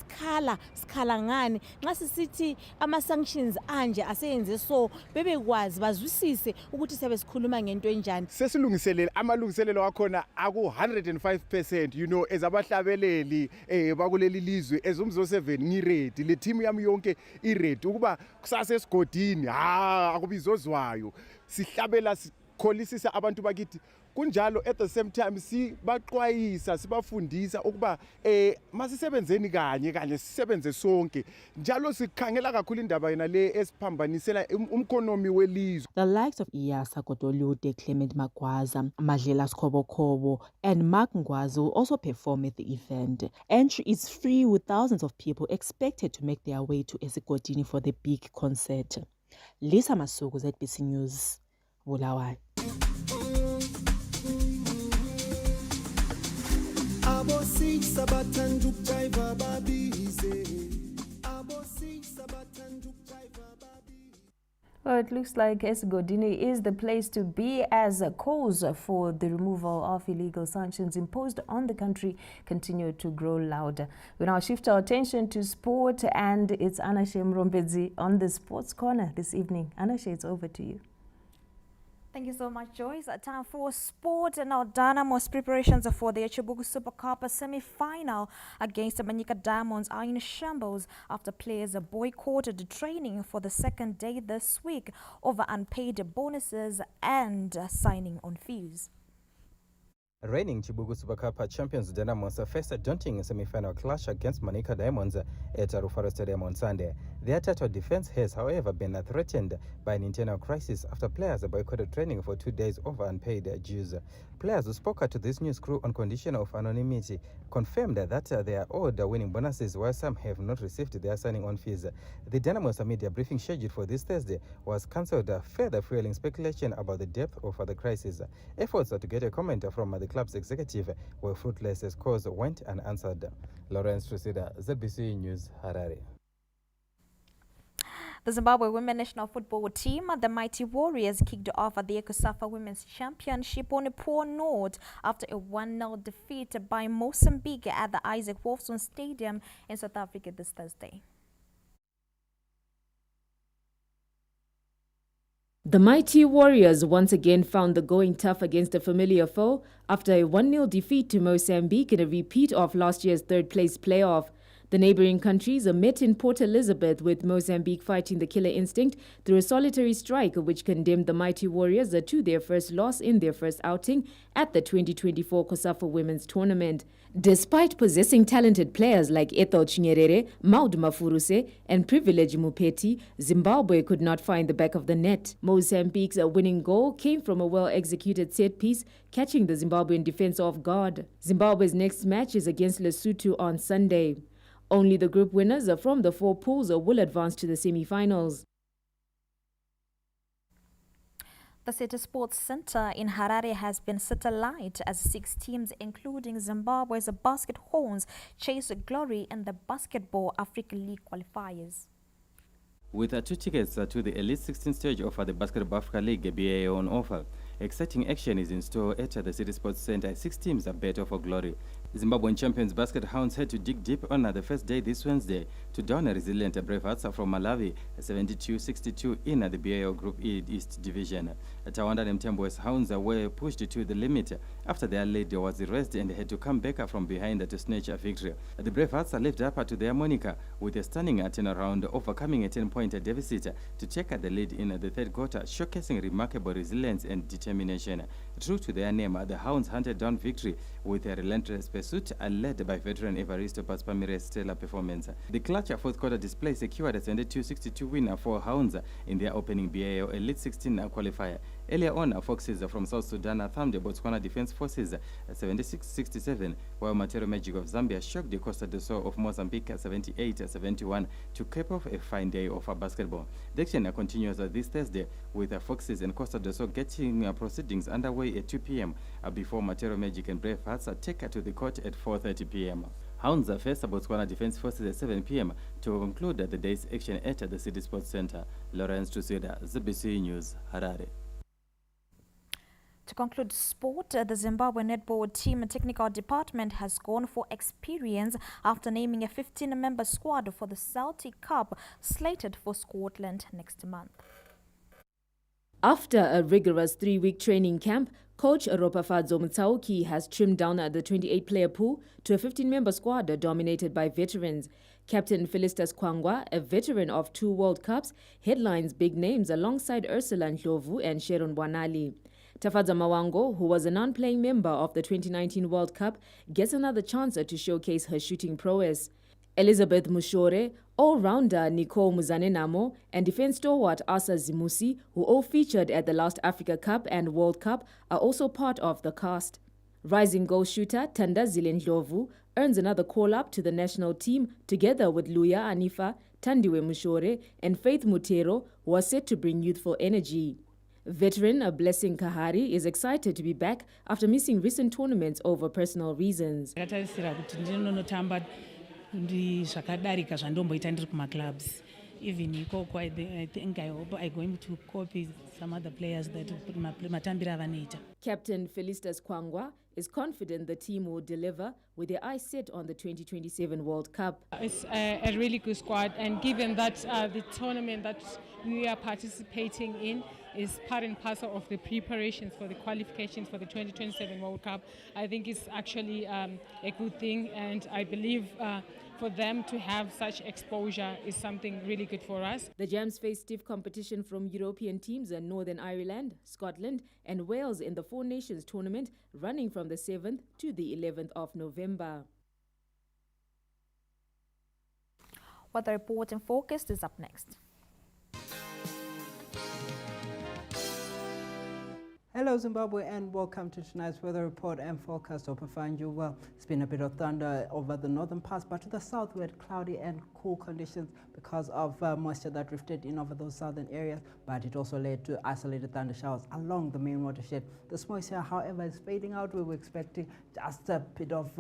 sikhala ngani nxa sisithi ama-sanctions anje aseyenze so bebekwazi bazwisise ukuthi sebe sikhuluma ngento enjani. Sesilungiselele amalungiselelo akhona aku 105%, you know, ezabahlabeleli bakuleli lizwe ezumzo 7 ngiready, le team yami yonke iready ukuba kusasa esigodini akubizozwayo sihlabela kholisisa abantu bakithi kunjalo at the same time sibaqwayisa sibafundisa ukuba masisebenzeni kanye sisebenze sonke njalo sikhangela kakhulu indaba yena le esiphambanisela umkonomi welizwe. The likes of Iyasa Kotolude, Clement Magwaza, Madlela Skobokobo and Mark Ngwazi will also perform at the event. Entry is free with thousands of people expected to make their way to Esigodini for the big concert. Lisa Masuku, ZBC News, Bulawayo. Well, it looks like Esigodini is the place to be as a cause for the removal of illegal sanctions imposed on the country continue to grow louder. We now shift our attention to sport, and it's Anashe Mrombedzi on the Sports Corner this evening. Anashe, it's over to you. Thank you so much, Joyce. Time for sport. Now, Dynamo's preparations for the Chibuku Super Cup semi-final against the Manika Diamonds are in shambles after players boycotted training for the second day this week over unpaid bonuses and signing on fees. Reigning Chibuku Super Cup champions Dynamos faced a daunting semi-final clash against Manika Diamonds at Rufaro Stadium on Sunday. Their title defense has, however, been threatened by an internal crisis after players boycotted training for 2 days over unpaid dues. Players who spoke to this news crew on condition of anonymity confirmed that they are owed winning bonuses, while some have not received their signing on fees. The Dynamos media briefing scheduled for this Thursday was cancelled, further fueling speculation about the depth of the crisis. Efforts to get a comment from the club's executive were fruitless as calls went unanswered. Lawrence Tresida, ZBC News, Harare. The Zimbabwe Women National Football Team, the Mighty Warriors, kicked off the ECOSAFA Women's Championship on a poor note after a 1-0 defeat by Mozambique at the Isaac Wolfson Stadium in South Africa this Thursday. The Mighty Warriors once again found the going tough against a familiar foe after a 1-0 defeat to Mozambique in a repeat of last year's third-place playoff. The neighboring countries met in Port Elizabeth, with Mozambique fighting the killer instinct through a solitary strike which condemned the Mighty Warriors to their first loss in their first outing at the 2024 COSAFA Women's Tournament. Despite possessing talented players like Ethel Chinyerere, Maud Mafuruse and Privilege Mupeti, Zimbabwe could not find the back of the net. Mozambique's winning goal came from a well-executed set piece, catching the Zimbabwean defense off guard. Zimbabwe's next match is against Lesotho on Sunday. Only the group winners from the 4 pools will advance to the semi-finals. The City Sports Center in Harare has been set alight as 6 teams, including Zimbabwe's Basket Horns, chase glory in the Basketball Africa League qualifiers. With 2 tickets to the Elite 16 stage of the Basketball Africa League BAA on offer, Exciting action is in store at the City Sports Centre. 6 teams are battle for glory. Zimbabwean champions Basket Hounds had to dig deep on the first day this Wednesday to down a resilient Bravehearts from Malawi, 72-62 in the BAO Group E East Division. Tawanda and Mtembo's Hounds were pushed to the limit after their lead was erased and had to come back from behind to snatch a victory. The Bravehearts lived up to their moniker with a stunning turnaround, overcoming a 10-point deficit to take the lead in the third quarter, showcasing remarkable resilience and determination. True to their name, the Hounds hunted down victory with a relentless pursuit led by veteran Evaristo Paspamire's stellar performance. The clutch fourth quarter display secured a 72-62 win for Hounds in their opening BAO Elite 16 qualifier. Earlier on, Foxes from South Sudan thumbed the Botswana Defence Forces 76-67, while Matero Magic of Zambia shocked the Costa do Sol of Mozambique 78-71 to cap off a fine day of basketball. The action continues this Thursday with Foxes and Costa do Sol getting proceedings underway at 2 p.m. Before Matero Magic and Bravehearts take to the court at 4:30 p.m. Hounds face Botswana Defence Forces at 7 p.m. to conclude the day's action at the City Sports Centre. Lawrence Tusida, ZBC News, Harare. To conclude sport, the Zimbabwe Netball team technical department has gone for experience after naming a 15-member squad for the Celtic Cup slated for Scotland next month. After a rigorous 3-week training camp, coach Ropafadzo Mutsaoki has trimmed down the 28-player pool to a 15-member squad dominated by veterans. Captain Felistas Kwangwa, a veteran of 2 World Cups, headlines big names alongside Ursula Ndlovu and Sharon Bwanali. Tafadza Mawango, who was a non-playing member of the 2019 World Cup, gets another chance to showcase her shooting prowess. Elizabeth Mushore, all-rounder Nicole Muzanenamo, and defense stalwart Asa Zimusi, who all featured at the last Africa Cup and World Cup, are also part of the cast. Rising goal shooter Tandazile Ndlovu earns another call-up to the national team together with Luya Anifa, Tandiwe Mushore, and Faith Mutero, who are set to bring youthful energy. Veteran Blessing Kahari is excited to be back after missing recent tournaments over personal reasons. Even ikoko, I think I hope I'm going to copy some other players that matambira vanita. Captain Felistas Kwangwa is confident the team will deliver with their eyes set on the 2027 World Cup. It's a really good squad, and given that the tournament that we are participating in is part and parcel of the preparations for the qualifications for the 2027 World Cup, I think it's actually a good thing, and I believe for them to have such exposure is something really good for us. The Jams face stiff competition from European teams in Northern Ireland, Scotland and Wales in the Four Nations tournament running from the 7th to the 11th of November. Weather report and forecast is up next. Hello Zimbabwe and welcome to tonight's weather report and forecast. Hope I find you well. It's been a bit of thunder over the northern parts, but to the south we had cloudy and cool conditions because of moisture that drifted in over those southern areas, but it also led to isolated thunder showers along the main watershed. This moisture, however, is fading out. We were expecting just a bit of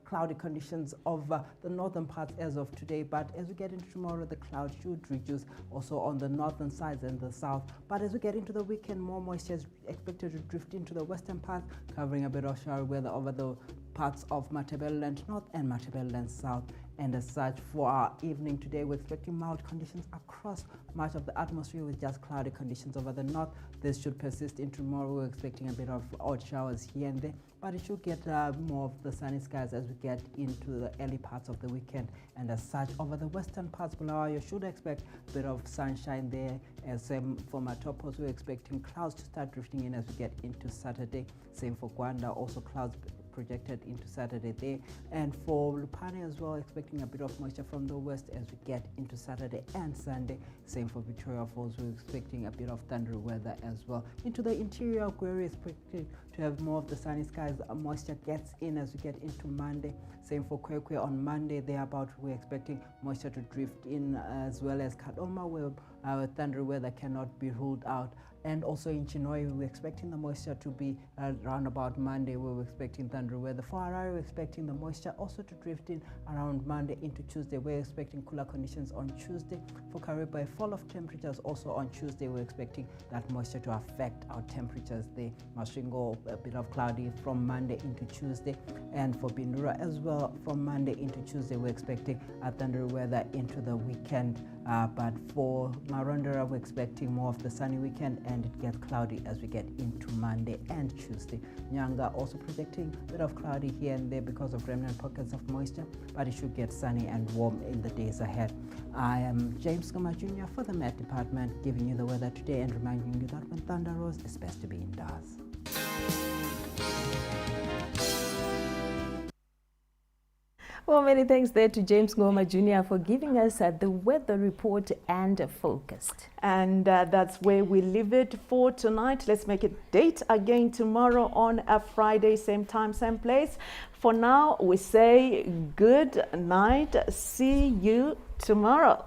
cloudy conditions over the northern parts as of today, but as we get into tomorrow, the clouds should reduce also on the northern sides and the south. But as we get into the weekend, more moisture is expected to drift into the western parts, covering a bit of showery weather over the parts of Matabeleland North and Matabeleland South. And as such, for our evening today, we're expecting mild conditions across much of the atmosphere with just cloudy conditions over the north. This should persist into tomorrow. We're expecting a bit of odd showers here and there, but it should get more of the sunny skies as we get into the early parts of the weekend. And as such, over the western parts below, you should expect a bit of sunshine there. As for Matopos, we're expecting clouds to start drifting in as we get into Saturday. Same for Gwanda, also clouds projected into Saturday there. And for Lupane as well, expecting a bit of moisture from the west as we get into Saturday and Sunday. Same for Victoria Falls, we're expecting a bit of thundery weather as well. Into the interior, we're expecting to have more of the sunny skies. Moisture gets in as we get into Monday. Same for Kwekwe on Monday, thereabout we're expecting moisture to drift in, as well as Kadoma, where our thundery weather cannot be ruled out. And also in Chinoy, we're expecting the moisture to be around about Monday, where we're expecting thundery weather. For Harare, we're expecting the moisture also to drift in around Monday into Tuesday. We're expecting cooler conditions on Tuesday. For Kariba, a fall of temperatures also on Tuesday. We're expecting that moisture to affect our temperatures there. Masvingo, a bit of cloudy from Monday into Tuesday. And for Bindura as well, from Monday into Tuesday, we're expecting a thundery weather into the weekend. But for Marondera, we're expecting more of the sunny weekend, and it gets cloudy as we get into Monday and Tuesday. Nyanga also projecting a bit of cloudy here and there because of remnant pockets of moisture, but it should get sunny and warm in the days ahead. I am James Goma Jr. for the Met Department, giving you the weather today and reminding you that when thunder rolls, it's best to be indoors. Well, many thanks there to James Ngoma Jr. for giving us the weather report and Focused. And that's where we leave it for tonight. Let's make a date again tomorrow on a Friday, same time, same place. For now, we say good night. See you tomorrow.